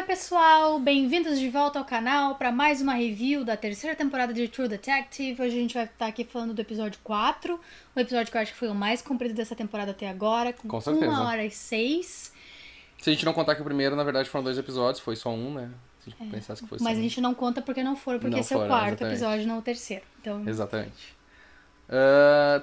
pessoal, bem-vindos de volta ao canal para mais uma review da terceira temporada de True Detective. Hoje a gente vai estar aqui falando do episódio 4, o episódio que eu acho que foi o mais comprido dessa temporada até agora, com certeza. 1h06. Se a gente não contar que o primeiro, na verdade, foram 2 episódios, foi só um, né? Se a gente pensasse que fosse Mas só a um. gente não conta porque não foram, porque Não esse é o foram, quarto exatamente. episódio, não o terceiro. Então, Exatamente.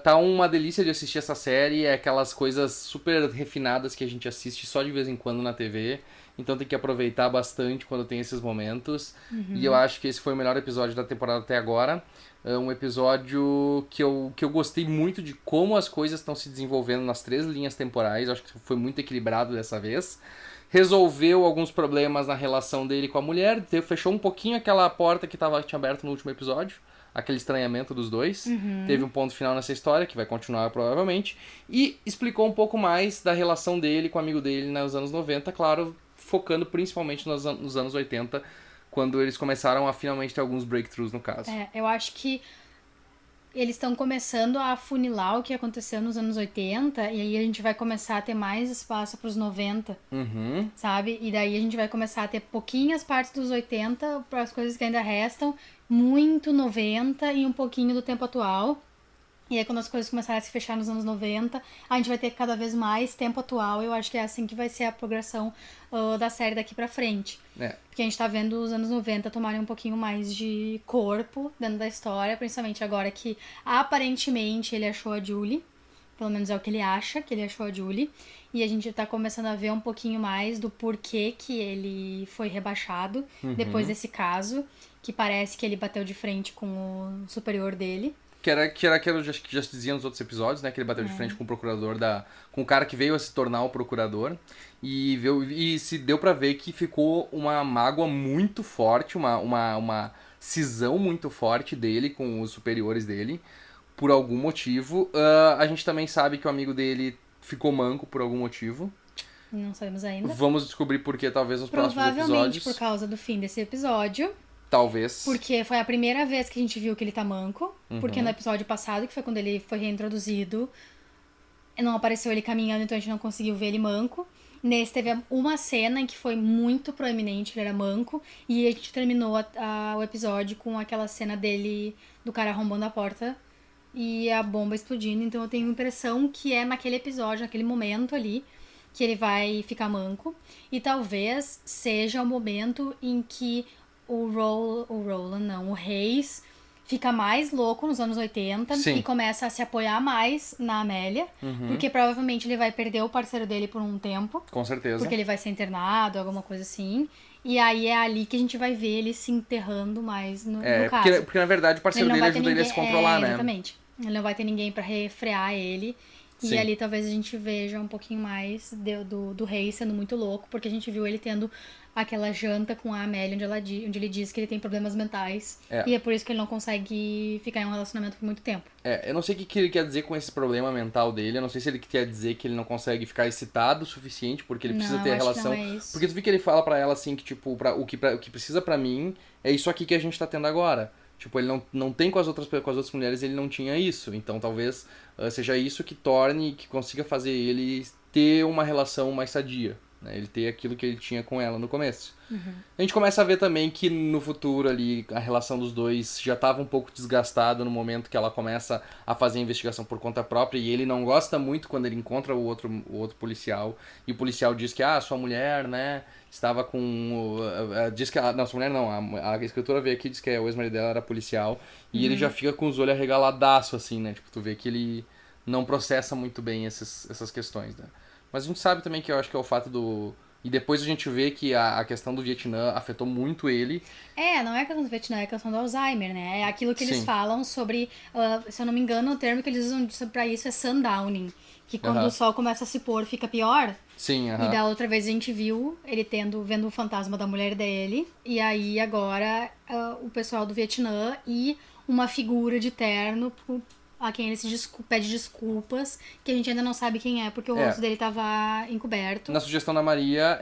Tá uma delícia de assistir essa série, é aquelas coisas super refinadas que a gente assiste só de vez em quando na TV, então tem que aproveitar bastante quando tem esses momentos. E eu acho que esse foi o melhor episódio da temporada até agora. É um episódio que eu gostei muito de como as coisas estão se desenvolvendo nas 3 linhas temporais, eu acho que foi muito equilibrado dessa vez. Resolveu alguns problemas na relação dele com a mulher, fechou um pouquinho aquela porta que tinha aberto no último episódio, aquele estranhamento dos dois. Teve um ponto final nessa história, que vai continuar provavelmente, e explicou um pouco mais da relação dele com o amigo dele nos anos 90, claro, focando principalmente nos anos 80, quando eles começaram a finalmente ter alguns breakthroughs no caso. eu acho que eles estão começando a afunilar o que aconteceu nos anos 80 e aí a gente vai começar a ter mais espaço para os 90, sabe? E daí a gente vai começar a ter pouquinhas partes dos 80 para as coisas que ainda restam, muito 90 e um pouquinho do tempo atual. E aí quando as coisas começarem a se fechar nos anos 90, a gente vai ter cada vez mais tempo atual. Eu acho que é assim que vai ser a progressão da série daqui pra frente. Porque a gente tá vendo os anos 90 tomarem um pouquinho mais de corpo dentro da história, principalmente agora que aparentemente ele achou a Julie. Pelo menos é o que ele acha, que ele achou a Julie. E a gente tá começando a ver um pouquinho mais do porquê que ele foi rebaixado depois desse caso, que parece que ele bateu de frente com o superior dele. Que era aquilo que já se dizia nos outros episódios, né? Que ele bateu de frente com o procurador com o cara que veio a se tornar o procurador. E se deu pra ver que ficou uma mágoa muito forte, uma cisão muito forte dele com os superiores dele, por algum motivo. A gente também sabe que o amigo dele ficou manco por algum motivo. Não sabemos ainda. Vamos descobrir por que talvez nos próximos episódios. Provavelmente por causa do fim desse episódio. Talvez. Porque foi a primeira vez que a gente viu que ele tá manco. Porque no episódio passado, que foi quando ele foi reintroduzido, não apareceu ele caminhando, então a gente não conseguiu ver ele manco. Nesse teve uma cena em que foi muito proeminente que ele era manco. E a gente terminou o episódio com aquela cena dele, do cara arrombando a porta e a bomba explodindo. Então eu tenho a impressão que é naquele episódio, naquele momento ali, que ele vai ficar manco. E talvez seja o momento em que o Reis fica mais louco nos anos 80. Sim. E começa a se apoiar mais na Amélia, porque provavelmente ele vai perder o parceiro dele por um tempo. Com certeza. Porque ele vai ser internado, alguma coisa assim. E aí é ali que a gente vai ver ele se enterrando mais no caso. Porque na verdade o parceiro dele ajuda ele a se controlar, né? Exatamente. Ele não vai ter ninguém pra refrear ele. Sim. E ali talvez a gente veja um pouquinho mais do Rei sendo muito louco, porque a gente viu ele tendo aquela janta com a Amélia, onde ele diz que ele tem problemas mentais. E é por isso que ele não consegue ficar em um relacionamento por muito tempo. Eu não sei o que ele quer dizer com esse problema mental dele. Eu não sei se ele quer dizer que ele não consegue ficar excitado o suficiente, porque ele precisa ter a relação. Não é isso. Porque tu viu que ele fala pra ela assim que, tipo, o que precisa pra mim é isso aqui que a gente tá tendo agora. Tipo, ele não tem com as outras mulheres, ele não tinha isso. Então talvez seja isso que torne, que consiga fazer ele ter uma relação mais sadia. Né? Ele ter aquilo que ele tinha com ela no começo. A gente começa a ver também que no futuro ali a relação dos dois já estava um pouco desgastada no momento que ela começa a fazer a investigação por conta própria e ele não gosta muito quando ele encontra o outro policial e o policial diz que sua mulher, né, estava com diz que não, sua mulher não, a escritora veio aqui e diz que o ex-marido dela era policial e ele já fica com os olhos arregaladaço assim, né, tipo, tu vê que ele não processa muito bem essas questões, né. Mas a gente sabe também que eu acho que é o fato do... E depois a gente vê que a questão do Vietnã afetou muito ele. Não é a questão do Vietnã, é a questão do Alzheimer, né? É aquilo que eles Sim. falam sobre... se eu não me engano, o termo que eles usam pra isso é sundowning. Que quando o sol começa a se pôr, fica pior. Sim, E da outra vez a gente viu ele vendo o fantasma da mulher dele. E aí agora o pessoal do Vietnã e uma figura de terno... a quem ele pede desculpas, que a gente ainda não sabe quem é, porque o rosto dele tava encoberto. Na sugestão da Maria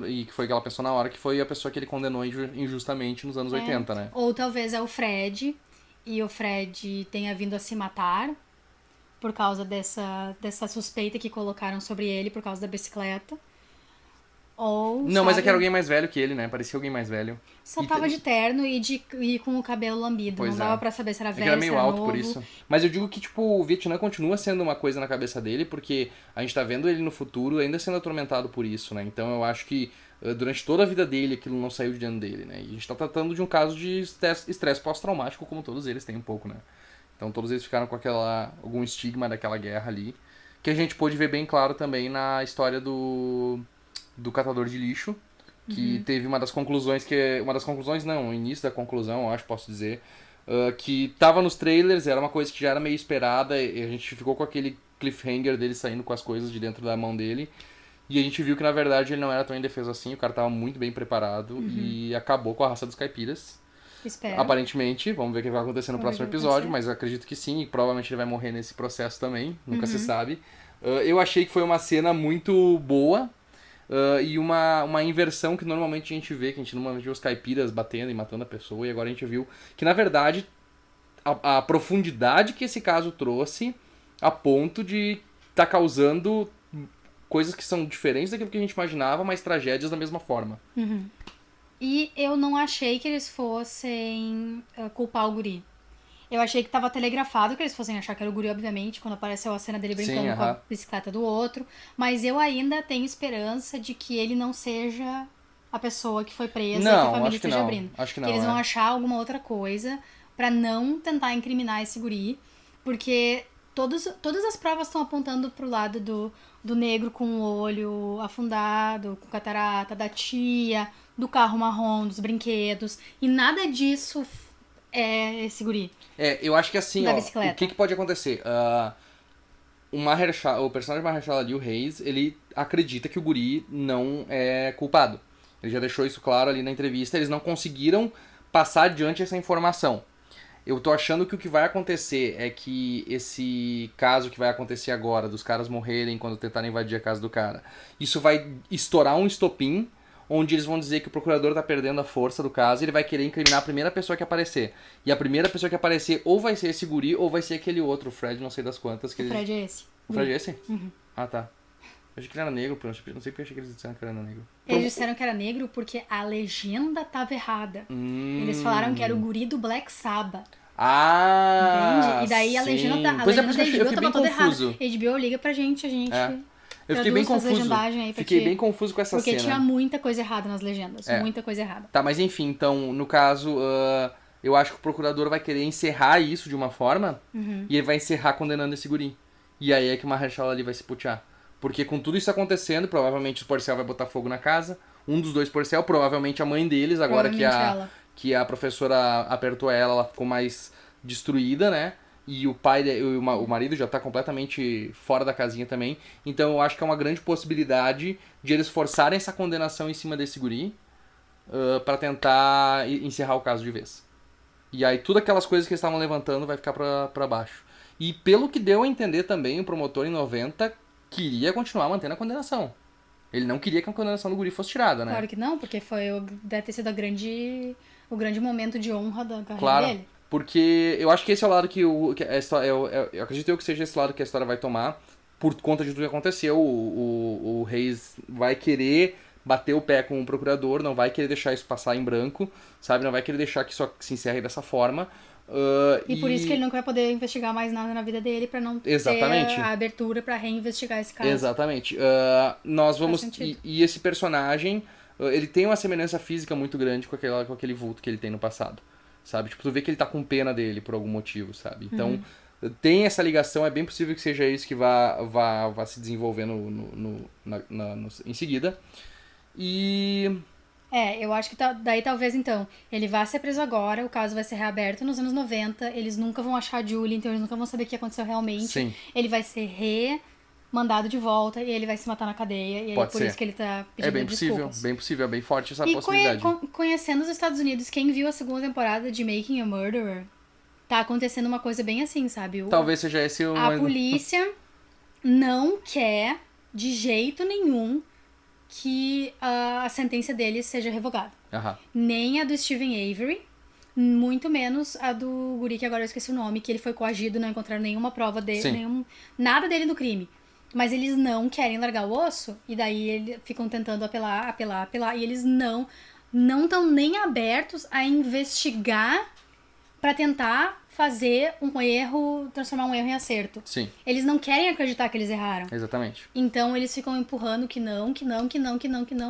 e que foi aquela pessoa na hora, que foi a pessoa que ele condenou injustamente nos anos 80, né? Ou talvez é o Fred, e o Fred tenha vindo a se matar por causa dessa suspeita que colocaram sobre ele por causa da bicicleta. ou, Não, mas é sabe, que era alguém mais velho que ele, né? Parecia alguém mais velho. só E tava de terno e com o cabelo lambido. Pois Não dava é. pra saber se era É que velho, era se meio era alto novo. por isso. Mas eu digo que, tipo, o Vietnã continua sendo uma coisa na cabeça dele, porque a gente tá vendo ele no futuro ainda sendo atormentado por isso, né? Então eu acho que durante toda a vida dele aquilo não saiu de dentro dele, né? E a gente tá tratando de um caso de estresse pós-traumático, como todos eles têm um pouco, né? Então todos eles ficaram com algum estigma daquela guerra ali, que a gente pôde ver bem claro também na história do catador de lixo, que teve uma das conclusões não, o início da conclusão, eu acho, posso dizer, que tava nos trailers, era uma coisa que já era meio esperada, e a gente ficou com aquele cliffhanger dele saindo com as coisas de dentro da mão dele, e a gente viu que na verdade ele não era tão indefeso assim, o cara tava muito bem preparado e acabou com a raça dos caipiras. Espero. Aparentemente, vamos ver o que vai acontecer no Vamos ver próximo o que vai episódio, acontecer. mas eu acredito que sim, e provavelmente ele vai morrer nesse processo também, nunca se sabe. Eu achei que foi uma cena muito boa, e uma inversão que normalmente a gente vê, que a gente normalmente vê os caipiras batendo e matando a pessoa, e agora a gente viu que na verdade a profundidade que esse caso trouxe a ponto de tá causando coisas que são diferentes daquilo que a gente imaginava, mas tragédias da mesma forma. E eu não achei que eles fossem culpar o guri. Eu achei que tava telegrafado que eles fossem achar que era o guri, obviamente, quando apareceu a cena dele brincando Sim, com a aham. bicicleta do outro. Mas eu ainda tenho esperança de que ele não seja a pessoa que foi presa e que a Não, família acho que esteja não. abrindo. Acho que Que não, eles vão é. achar alguma outra coisa pra não tentar incriminar esse guri. Porque todas as provas estão apontando pro lado do negro com o olho afundado, com catarata, da tia, do carro marrom, dos brinquedos. E nada disso é esse guri Eu acho que assim, da ó, o bicicleta. que pode acontecer? O personagem Mahershala Ali, o Reis, ele acredita que o guri não é culpado. Ele já deixou isso claro ali na entrevista, eles não conseguiram passar adiante essa informação. Eu tô achando que o que vai acontecer é que esse caso que vai acontecer agora, dos caras morrerem quando tentarem invadir a casa do cara, isso vai estourar um estopim, onde eles vão dizer que o procurador tá perdendo a força do caso e ele vai querer incriminar a primeira pessoa que aparecer. E a primeira pessoa que aparecer ou vai ser esse guri ou vai ser aquele outro, o Fred, não sei das quantas. Que O Fred é esse. O Fred é esse? Ah, tá. Eu achei que ele era negro, não sei porque eu achei que eles disseram que ele era negro. Eles disseram que era negro porque a legenda tava errada. Eles falaram que era o guri do Black Sabbath. Ah, Entende? E daí a sim. legenda Pois é, da por isso que eu HBO fiquei tava bem toda confuso. errada. HBO liga pra gente, É. Eu fiquei bem traduz, faz confuso. legendagem aí pra Fiquei ti. bem confuso com essa Porque cena. tinha muita coisa errada nas legendas. É. Muita coisa errada. Tá, mas enfim, então, no caso, eu acho que o procurador vai querer encerrar isso de uma forma e ele vai encerrar condenando esse guri. E aí é que o Mahershala Ali vai se putear. Porque com tudo isso acontecendo, provavelmente o policial vai botar fogo na casa. Um dos dois policiais, provavelmente a mãe deles, agora Provavelmente ela. que a professora apertou ela ficou mais destruída, né? E o pai, o marido já tá completamente fora da casinha também. Então eu acho que é uma grande possibilidade de eles forçarem essa condenação em cima desse guri pra tentar encerrar o caso de vez. E aí todas aquelas coisas que eles estavam levantando vai ficar pra baixo. E pelo que deu a entender também, o promotor em 90 queria continuar mantendo a condenação. Ele não queria que a condenação do guri fosse tirada, né? Claro que não, porque deve ter sido o grande momento de honra da carreira Claro, dele. porque eu acho que esse é o lado que a história, eu acredito eu que seja esse lado que a história vai tomar, por conta de tudo que aconteceu. O Reis vai querer bater o pé com o procurador, não vai querer deixar isso passar em branco, sabe? Não vai querer deixar que isso se encerre dessa forma. E por isso que ele não vai poder investigar mais nada na vida dele pra não Exatamente. ter a abertura pra reinvestigar esse caso. Exatamente. Nós vamos. sentido. E esse personagem, ele tem uma semelhança física muito grande com aquele vulto que ele tem no passado. Sabe? Tipo, tu vê que ele tá com pena dele por algum motivo, sabe? Então, tem essa ligação, é bem possível que seja isso que vá se desenvolver em seguida. E. Eu acho que daí talvez então ele vá ser preso agora, o caso vai ser reaberto nos anos 90, eles nunca vão achar a Julie, então eles nunca vão saber o que aconteceu realmente. Sim. Ele vai ser mandado de volta e ele vai se matar na cadeia, e aí Pode por ser. isso que ele tá É pedindo bem desculpas. possível, é bem forte essa E possibilidade. conhecendo os Estados Unidos, quem viu a segunda temporada de Making a Murderer, tá acontecendo uma coisa bem assim, sabe? Talvez seja esse o. A polícia não quer de jeito nenhum que a sentença dele seja revogada. Aham. Nem a do Steven Avery, muito menos a do guri, que agora eu esqueci o nome, que ele foi coagido, não encontraram nenhuma prova dele, Sim. nada dele no crime. Mas eles não querem largar o osso, e daí eles ficam tentando apelar, e eles não estão nem abertos a investigar pra tentar fazer um erro, transformar um erro em acerto. Sim, Eles não querem acreditar que eles erraram. exatamente. Então eles ficam empurrando que não,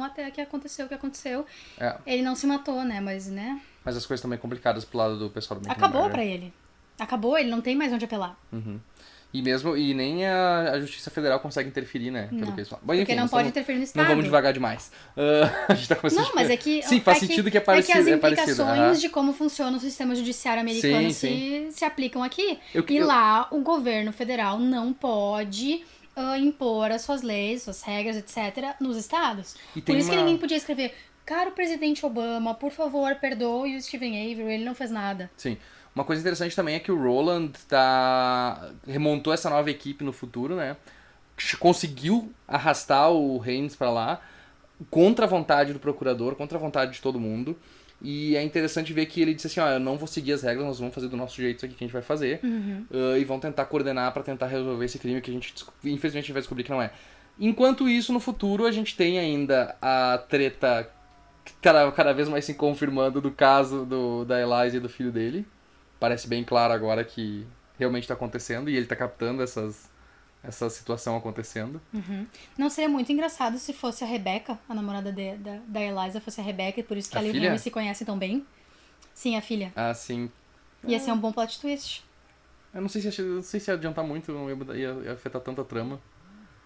até que aconteceu o que aconteceu. É, Ele não se matou, né? Mas, né? mas as coisas estão bem complicadas pro lado do pessoal do Making a Acabou Murderer. pra ele. Acabou, ele não tem mais onde apelar. E nem a Justiça Federal consegue interferir, né? Pelo Não, que eles falam. Mas, porque enfim, não nós pode não- interferir no Não Estado. vamos devagar demais. A gente tá começando Não, mas é que... Sim, faz sentido que é É parecido. que as é parecido. implicações aham. de como funciona o sistema judiciário americano Sim, se aplicam aqui. Eu- E eu- lá, o governo federal não pode impor as suas leis, suas regras, etc., nos estados. E Por tem isso que uma- ninguém podia escrever: caro presidente Obama, por favor, perdoe o Stephen Avery, ele não fez nada. Sim. Uma coisa interessante também é que o Roland remontou essa nova equipe no futuro, né? Conseguiu arrastar o Haynes pra lá contra a vontade do procurador, contra a vontade de todo mundo. E é interessante ver que ele disse assim, ó, eu não vou seguir as regras, nós vamos fazer do nosso jeito isso aqui que a gente vai fazer. E vão tentar coordenar pra tentar resolver esse crime que a gente, infelizmente, a gente vai descobrir que não é. Enquanto isso, no futuro, a gente tem ainda a treta cada vez mais se confirmando do caso da Eliza e do filho dele. Parece bem claro agora que realmente tá acontecendo e ele tá captando essa situação acontecendo. Não seria muito engraçado se fosse a Rebecca, a namorada da Eliza, fosse a Rebecca, e por isso que A ela e o filha? Henry se conhecem tão bem. Sim, a filha. Assim, Ia ser um bom plot twist. eu não sei se ia adiantar muito, não ia afetar tanta trama.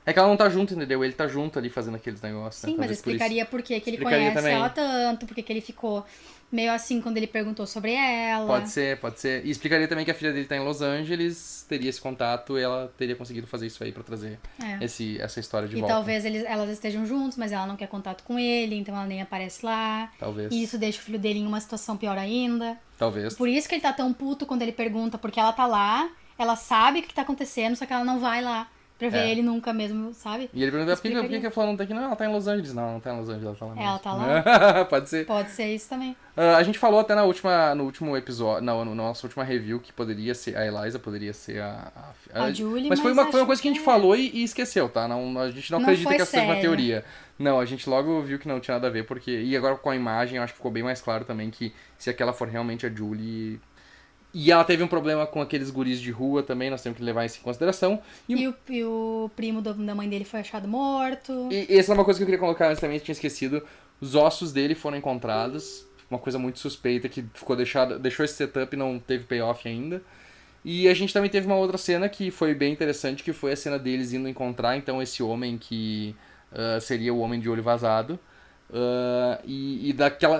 É que ela não tá junto, entendeu? Ele tá junto ali fazendo aqueles negócios. Sim, né? mas Talvez por isso. explicaria por que ele Explicaria conhece também. ela tanto, porque que ele ficou meio assim quando ele perguntou sobre ela. Pode ser. E explicaria também que a filha dele tá em Los Angeles, teria esse contato e ela teria conseguido fazer isso aí pra trazer É. essa história de E volta. talvez elas estejam juntos, mas ela não quer contato com ele, então ela nem aparece lá. Talvez. E isso deixa o filho dele em uma situação pior ainda. Talvez. Por isso que ele tá tão puto quando ele pergunta, porque ela tá lá, ela sabe o que tá acontecendo, só que ela não vai lá pra ver É. ele nunca mesmo, sabe? E ele pergunta, por que Explicaria. a fulana não tá aqui? Não, ela tá em Los Angeles. Não, não tá em Los Angeles, ela tá lá mesmo. Ela tá lá. Pode ser. Pode ser isso também. A gente falou até no último episódio, na nossa última review, que poderia ser a Eliza, poderia ser A Julie, mas foi mas uma acho coisa que a gente que falou e esqueceu, tá? Não, a gente não Não acredita foi que essa seja uma sério. teoria. Não, a gente logo viu que não tinha nada a ver, porque... E agora com a imagem, eu acho que ficou bem mais claro também que se aquela for realmente a Julie... E ela teve um problema com aqueles guris de rua também, nós temos que levar isso em consideração. E o primo da mãe dele foi achado morto. E essa é uma coisa que eu queria colocar antes também, que tinha esquecido. Os ossos dele foram encontrados. Uma coisa muito suspeita que deixou esse setup e não teve payoff ainda. E a gente também teve uma outra cena que foi bem interessante, que foi a cena deles indo encontrar, então, esse homem que seria o homem de olho vazado. E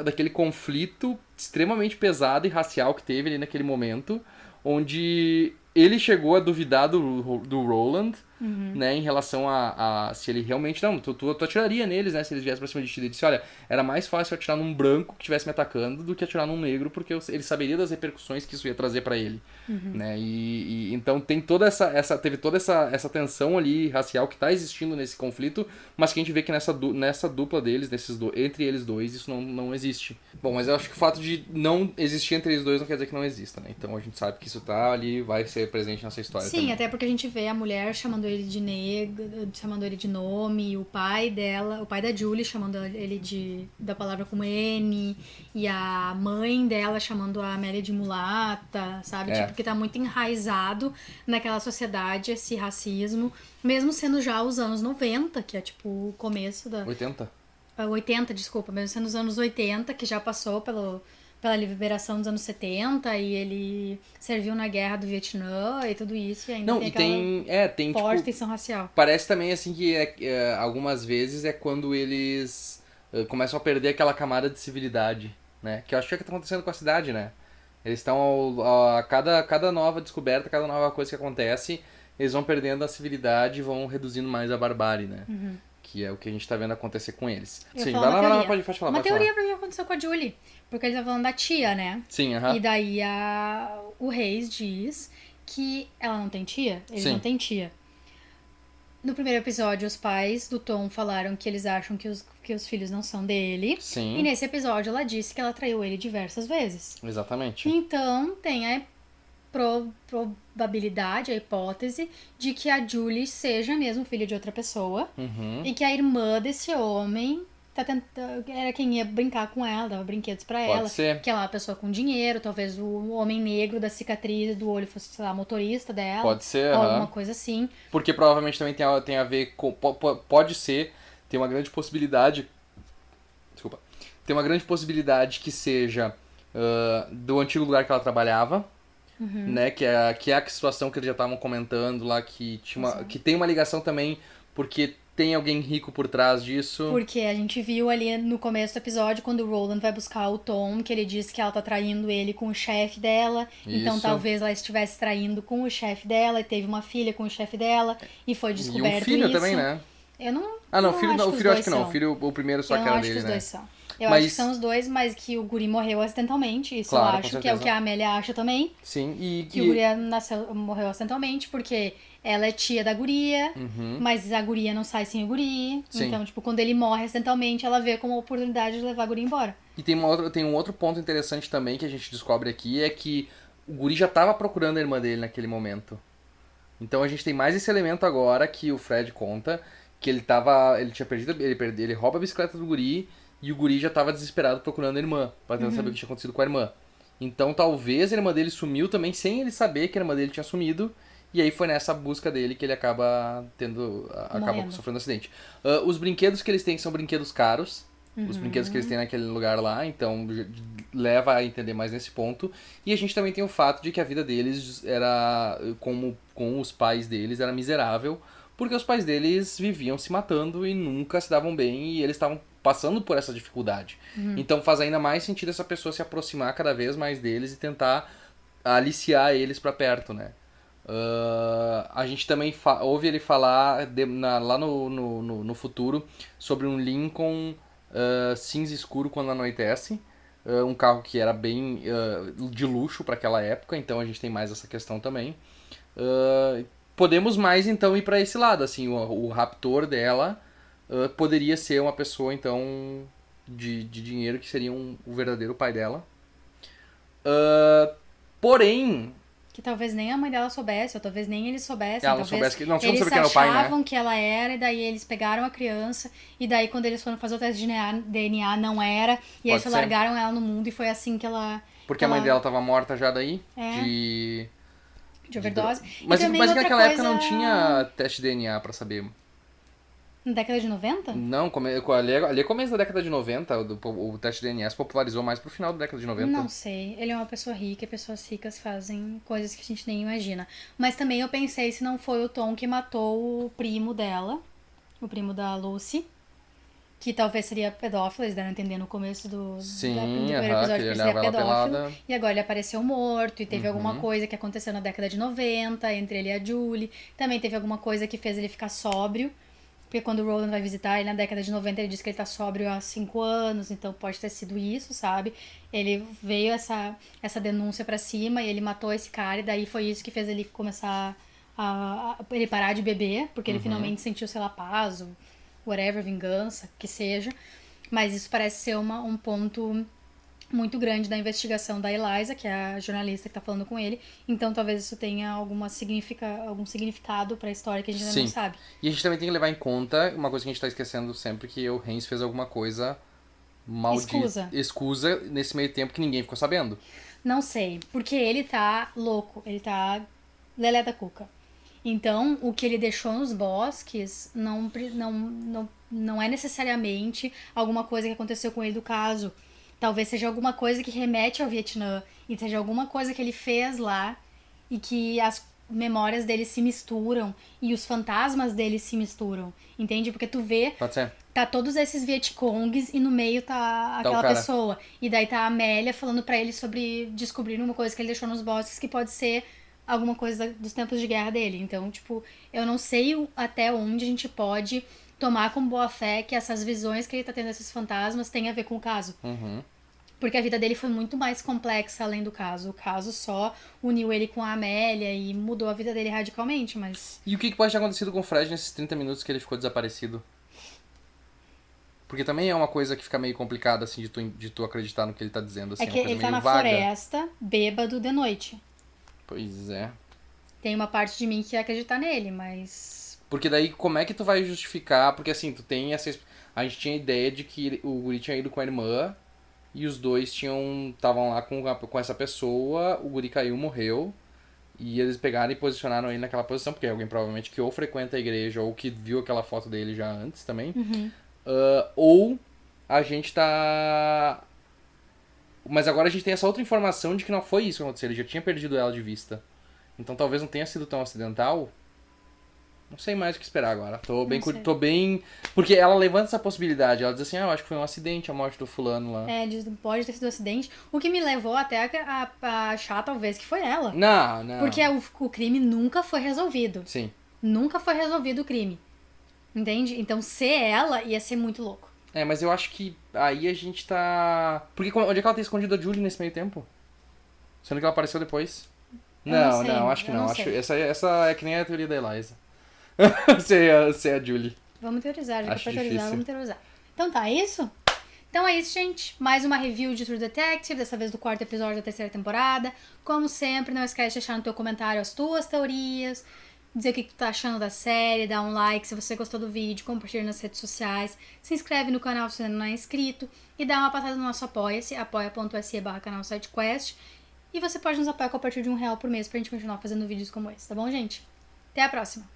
daquele conflito extremamente pesado e racial que teve ali naquele momento, onde ele chegou a duvidar do Roland, né, em relação a se ele realmente... Não, tu atiraria neles, né, se eles viessem pra cima de ti. Ele disse, olha, era mais fácil eu atirar num branco que estivesse me atacando do que atirar num negro, porque ele saberia das repercussões que isso ia trazer pra ele. Né, então tem teve toda essa tensão ali racial que tá existindo nesse conflito, mas que a gente vê que nessa dupla deles, entre eles dois, isso não existe. Bom, mas eu acho que o fato de não existir entre eles dois não quer dizer que não exista, né? Então a gente sabe que isso tá ali, vai ser presente nessa história Sim, também. até porque a gente vê a mulher chamando ele de negro, chamando ele de nome, e o pai da Julie chamando ele da palavra como N, e a mãe dela chamando a Amélia de mulata, sabe? É. Tipo, que tá muito enraizado naquela sociedade esse racismo, mesmo sendo já os anos 90, que é tipo o começo da... 80? 80, desculpa, mesmo sendo os anos 80, que já passou pela liberação dos anos 70, e ele serviu na guerra do Vietnã e tudo isso, e ainda Não, tem e aquela tem forte tipo, tensão racial. parece também assim que algumas vezes é quando eles começam a perder aquela camada de civilidade, né? Que eu acho que é o que tá acontecendo com a cidade, né? Eles estão a cada nova descoberta, cada nova coisa que acontece, eles vão perdendo a civilidade e vão reduzindo mais a barbárie, né? Que é o que a gente tá vendo acontecer com eles. Eu Sim, vou vai falar lá, uma vai lá, teoria. pode falar, Uma pode teoria falar. pra que aconteceu com a Julie. Porque ele tá falando da tia, né? Sim, aham. E daí o Reis diz que ela não tem tia. Eles Sim. não têm tia. No primeiro episódio, os pais do Tom falaram que eles acham que os filhos não são dele. Sim. E nesse episódio ela disse que ela traiu ele diversas vezes. Exatamente. Então tem probabilidade, a hipótese, de que a Julie seja mesmo filha de outra pessoa e que a irmã desse homem era quem ia brincar com ela, dava brinquedos pra Pode ela, ser. que ela é uma pessoa com dinheiro, talvez o homem negro da cicatriz do olho fosse, sei lá, motorista dela, Pode ser, ou aham. alguma coisa assim. Porque provavelmente também tem a ver com. Pode ser, tem uma grande possibilidade. Desculpa. Tem uma grande possibilidade que seja do antigo lugar que ela trabalhava. Né? Que é a situação que eles já estavam comentando lá, que, que tem uma ligação também, porque tem alguém rico por trás disso. Porque a gente viu ali no começo do episódio, quando o Roland vai buscar o Tom, que ele diz que ela tá traindo ele com o chefe dela. Então Isso. talvez ela estivesse traindo com o chefe dela e teve uma filha com o chefe dela e foi descoberto E um filho isso. também, né? Eu não. Ah, não, não filho, acho não, que o os filho eu dois acho que não. são. O filho, o primeiro só Eu que não era acho dele, que os né? dois são. Eu Mas- acho que são os dois, mas que o guri morreu acidentalmente. Isso Claro, eu com acho que é o certeza. que a Amélia acha também. Sim, e. Que o guri morreu acidentalmente, porque ela é tia da guria, mas a guria não sai sem o guri. Sim. Então, tipo, quando ele morre acidentalmente, ela vê como uma oportunidade de levar a guria embora. E tem um outro ponto interessante também que a gente descobre aqui, é que o guri já tava procurando a irmã dele naquele momento. Então a gente tem mais esse elemento agora que o Fred conta, que ele tinha perdido, ele rouba a bicicleta do guri e o guri já tava desesperado procurando a irmã, pra tentar saber o que tinha acontecido com a irmã. Então talvez a irmã dele sumiu também sem ele saber que a irmã dele tinha sumido. E aí foi nessa busca dele que ele acaba Morrendo. sofrendo um acidente. Os brinquedos que eles têm são brinquedos caros. Os brinquedos que eles têm naquele lugar lá, então leva a entender mais nesse ponto. E a gente também tem o fato de que a vida deles era, como com os pais deles, era miserável, porque os pais deles viviam se matando e nunca se davam bem e eles estavam passando por essa dificuldade. Então faz ainda mais sentido essa pessoa se aproximar cada vez mais deles e tentar aliciar eles pra perto, né? A gente também ouve ele falar lá no futuro sobre um Lincoln cinza escuro quando anoitece. Um carro que era bem de luxo para aquela época, então a gente tem mais essa questão também. Podemos mais então ir para esse lado, assim, o raptor dela poderia ser uma pessoa então de dinheiro que seria o verdadeiro pai dela. Porém, Que talvez nem a mãe dela soubesse, ou talvez nem eles soubessem. ela não Talvez soubesse que não eles sabia quem era o pai, né? achavam que ela era, e daí eles pegaram a criança, e daí quando eles foram fazer o teste de DNA não era, e aí Pode só ser. largaram ela no mundo, e foi assim que ela... Porque a mãe dela tava morta já daí, É. de overdose. Mas, e também mas outra naquela época coisa... não tinha teste de DNA pra saber. Na década de 90? Não, ali é começo da década de 90, o teste de DNA se popularizou mais pro final da década de 90. Não sei. Ele é uma pessoa rica e pessoas ricas fazem coisas que a gente nem imagina. Mas também eu pensei se não foi o Tom que matou o primo dela, o primo da Lucy, que talvez seria pedófilo, eles deram a entender no começo do primeiro que episódio ele que ele olhava seria ela pedófilo. pelada. E agora ele apareceu morto e teve alguma coisa que aconteceu na década de 90 entre ele e a Julie. Também teve alguma coisa que fez ele ficar sóbrio. Porque quando o Roland vai visitar ele na década de 90, ele diz que ele tá sóbrio há 5 anos, então pode ter sido isso, sabe? Ele veio essa denúncia pra cima e ele matou esse cara, e daí foi isso que fez ele começar ele parar de beber, porque ele finalmente sentiu, sei lá, paz, ou whatever, vingança, que seja. Mas isso parece ser um ponto muito grande da investigação da Eliza, que é a jornalista que tá falando com ele. Então talvez isso tenha algum significado pra história que a gente ainda não sabe. E a gente também tem que levar em conta uma coisa que a gente tá esquecendo sempre, que o Haynes fez alguma coisa maldita. Escusa nesse meio tempo que ninguém ficou sabendo. Não sei, porque ele tá louco, ele tá lelé da cuca. Então, o que ele deixou nos bosques não é necessariamente alguma coisa que aconteceu com ele do caso. Talvez seja alguma coisa que remete ao Vietnã, e seja alguma coisa que ele fez lá, e que as memórias dele se misturam, e os fantasmas dele se misturam, entende? Porque tu vê, Pode ser. tá todos esses Vietcongs e no meio tá aquela pessoa. E daí tá a Amélia falando pra ele sobre descobrir uma coisa que ele deixou nos bosques, que pode ser alguma coisa dos tempos de guerra dele. Então, tipo, eu não sei até onde a gente pode tomar com boa fé que essas visões que ele tá tendo desses fantasmas tem a ver com o caso. Porque a vida dele foi muito mais complexa além do caso. O caso só uniu ele com a Amélia e mudou a vida dele radicalmente, mas... E o que pode ter acontecido com o Fred nesses 30 minutos que ele ficou desaparecido? Porque também é uma coisa que fica meio complicada, assim, de tu acreditar no que ele tá dizendo, assim. É que ele tá na floresta, bêbado de noite. Pois é. Tem uma parte de mim que quer acreditar nele, mas... Porque daí, como é que tu vai justificar? Porque assim, tu tem essa... A gente tinha a ideia de que o guri tinha ido com a irmã e os dois estavam lá com essa pessoa, o guri caiu, morreu. E eles pegaram e posicionaram ele naquela posição, porque é alguém provavelmente que ou frequenta a igreja ou que viu aquela foto dele já antes também. Ou a gente tá... Mas agora a gente tem essa outra informação de que não foi isso que aconteceu, ele já tinha perdido ela de vista. Então talvez não tenha sido tão acidental. Não sei mais o que esperar agora. Tô bem... Porque ela levanta essa possibilidade. Ela diz assim, eu acho que foi um acidente a morte do fulano lá. Pode ter sido um acidente. O que me levou até a achar, talvez, que foi ela. Não. Porque o crime nunca foi resolvido. Sim. Nunca foi resolvido o crime. Entende? Então, ser ela ia ser muito louco. Mas eu acho que aí a gente tá... Porque onde é que ela tem escondido a Julie nesse meio tempo? Sendo que ela apareceu depois? Não, acho que não. Essa é que nem a teoria da Eliza. ser a Julie. Vamos teorizar, já que Acho foi teorizar, difícil. vamos teorizar. Então tá, é isso? Então é isso, gente. Mais uma review de True Detective, dessa vez do 4º episódio da 3ª temporada. Como sempre, não esquece de deixar no teu comentário as tuas teorias, dizer o que tu tá achando da série, dar um like se você gostou do vídeo, compartilha nas redes sociais, se inscreve no canal se você ainda não é inscrito e dá uma passada no nosso Apoia-se, apoia.se/canal SideQuest. E você pode nos apoiar com a partir de R$1 por mês pra gente continuar fazendo vídeos como esse, tá bom, gente? Até a próxima!